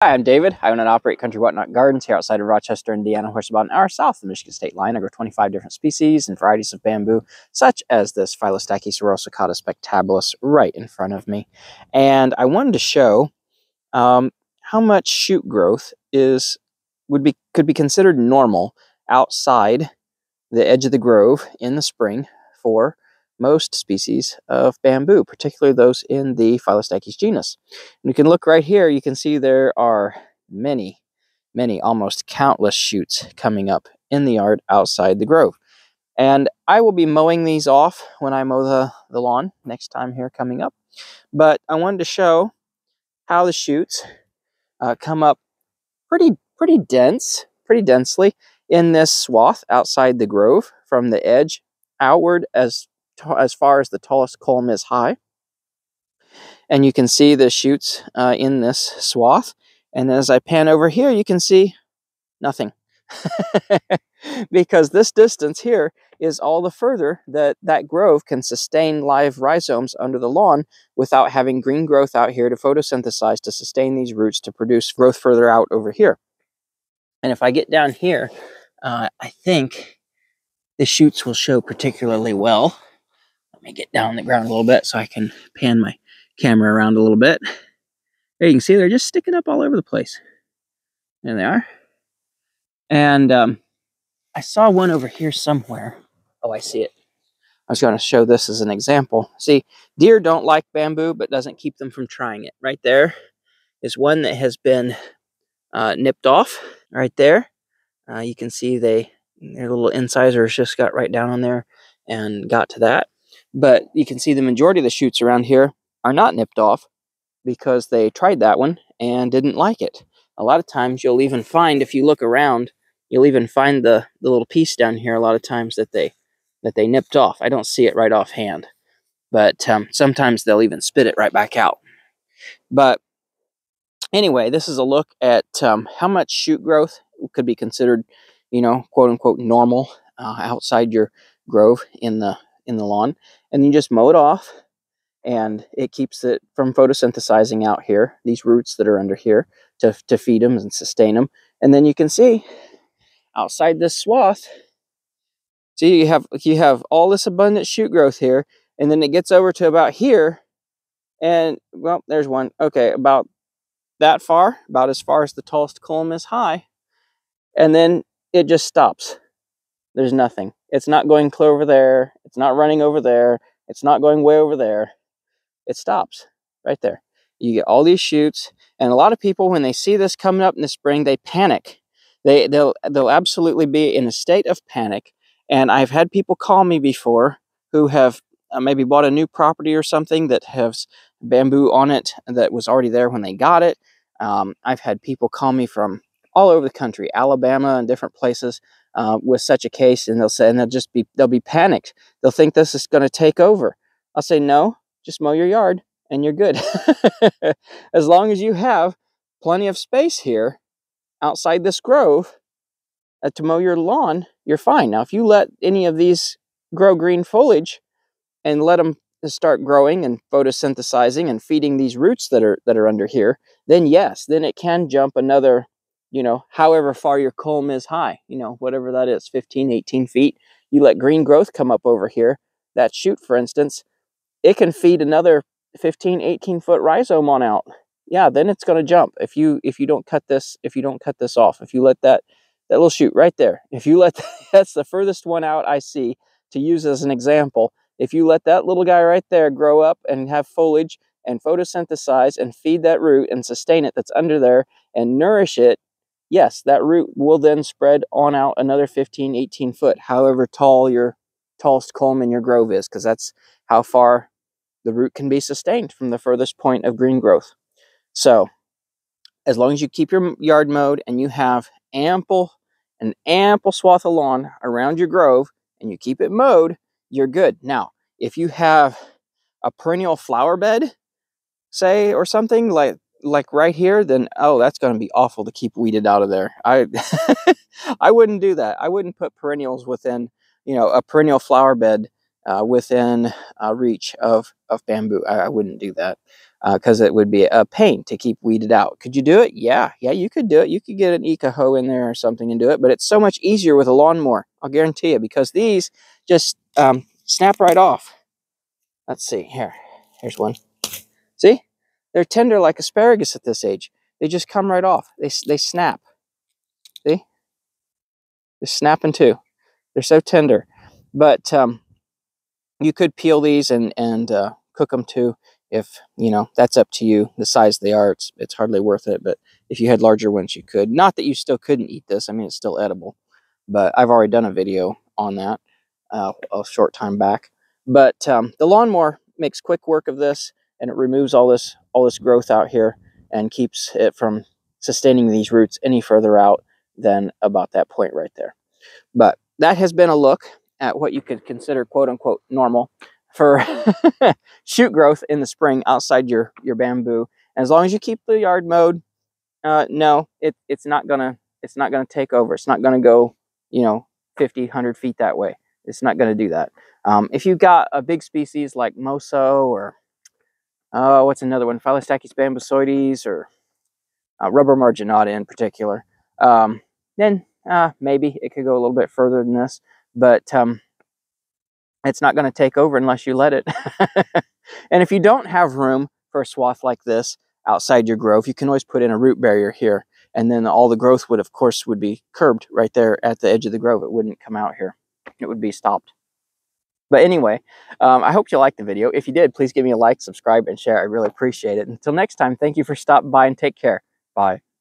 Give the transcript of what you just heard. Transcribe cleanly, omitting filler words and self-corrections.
Hi, I'm David. I own and operate Country Whatnot Gardens here outside of Rochester, Indiana, where it's about an hour south of the Michigan state line. I grow 25 different species and varieties of bamboo, such as this Phyllostachys rosicata spectabilis right in front of me. And I wanted to show how much shoot growth could be considered normal outside the edge of the grove in the spring for most species of bamboo, particularly those in the Phyllostachys genus. And you can look right here, you can see there are many, almost countless shoots coming up in the yard outside the grove. And I will be mowing these off when I mow the lawn next time here coming up. But I wanted to show how the shoots come up pretty densely in this swath outside the grove from the edge outward as far as the tallest culm is high. And you can see the shoots in this swath. And as I pan over here, you can see nothing. Because this distance here is all the further that grove can sustain live rhizomes under the lawn without having green growth out here to photosynthesize to sustain these roots to produce growth further out over here. And if I get down here, I think the shoots will show particularly well. Let me get down on the ground a little bit so I can pan my camera around a little bit. There you can see they're just sticking up all over the place. There they are. And I saw one over here somewhere. Oh, I see it. I was going to show this as an example. See, deer don't like bamboo, but doesn't keep them from trying it. Right there is one that has been nipped off. Right there. You can see their little incisors just got right down on there and got to that. But you can see the majority of the shoots around here are not nipped off because they tried that one and didn't like it. A lot of times you'll even find, if you look around, you'll even find the little piece down here a lot of times that they nipped off. I don't see it right offhand, but sometimes they'll even spit it right back out. But anyway, this is a look at how much shoot growth could be considered, quote unquote normal outside your grove in the lawn, and you just mow it off, and it keeps it from photosynthesizing out here, these roots that are under here, to feed them and sustain them. And then you can see outside this swath, see you have all this abundant shoot growth here, and then it gets over to about here, and well, there's one. Okay, about that far, about as far as the tallest culm is high, and then it just stops. There's nothing. It's not going clear over there. It's not running over there. It's not going way over there. It stops right there. You get all these shoots, and a lot of people, when they see this coming up in the spring, they panic. They'll absolutely be in a state of panic. And I've had people call me before who have maybe bought a new property or something that has bamboo on it that was already there when they got it. I've had people call me from all over the country, Alabama and different places, with such a case, and they'll be panicked. They'll think this is going to take over. I'll say, no, just mow your yard and you're good. As long as you have plenty of space here outside this grove to mow your lawn, you're fine. Now, if you let any of these grow green foliage and let them start growing and photosynthesizing and feeding these roots that are under here, then yes, then it can jump another, however far your culm is high, whatever that is, 15, 18 feet. You let green growth come up over here. That shoot, for instance, it can feed another 15, 18 foot rhizome on out. Yeah, then it's going to jump if you don't cut this off. If you let that little shoot right there, if you let that's the furthest one out I see to use as an example. If you let that little guy right there grow up and have foliage and photosynthesize and feed that root and sustain it that's under there and nourish it, yes, that root will then spread on out another 15, 18 foot, however tall your tallest culm in your grove is, because that's how far the root can be sustained from the furthest point of green growth. So as long as you keep your yard mowed and you have an ample swath of lawn around your grove and you keep it mowed, you're good. Now, if you have a perennial flower bed, say, or something like right here, then that's going to be awful to keep weeded out of there. I wouldn't do that. I wouldn't put perennials within, a perennial flower bed within reach of bamboo. I wouldn't do that because it would be a pain to keep weeded out. Could you do it? Yeah, you could do it. You could get an Eka hoe in there or something and do it, but it's so much easier with a lawnmower, I'll guarantee you, because these just snap right off. Let's see, here's one. See? They're tender like asparagus at this age. They just come right off. They snap. See? They're snapping too. They're so tender. But you could peel these and cook them too. If, you know, that's up to you. The size they are, it's hardly worth it. But if you had larger ones, you could. Not that you still couldn't eat this. I mean, it's still edible. But I've already done a video on that a short time back. But the lawnmower makes quick work of this, and it removes all this growth out here and keeps it from sustaining these roots any further out than about that point right there. But that has been a look at what you could consider quote-unquote normal for shoot growth in the spring outside your bamboo. And as long as you keep the yard mowed, no, it's not gonna take over. It's not gonna go, you know, 50, 100 feet that way. It's not gonna do that. If you've got a big species like Moso or what's another one, Phylostachys bambusoides or rubber marginata in particular, then maybe it could go a little bit further than this, but it's not going to take over unless you let it. And if you don't have room for a swath like this outside your grove, you can always put in a root barrier here, and then all the growth would, of course, would be curbed right there at the edge of the grove. It wouldn't come out here. It would be stopped. But anyway, I hope you liked the video. If you did, please give me a like, subscribe, and share. I really appreciate it. Until next time, thank you for stopping by and take care. Bye.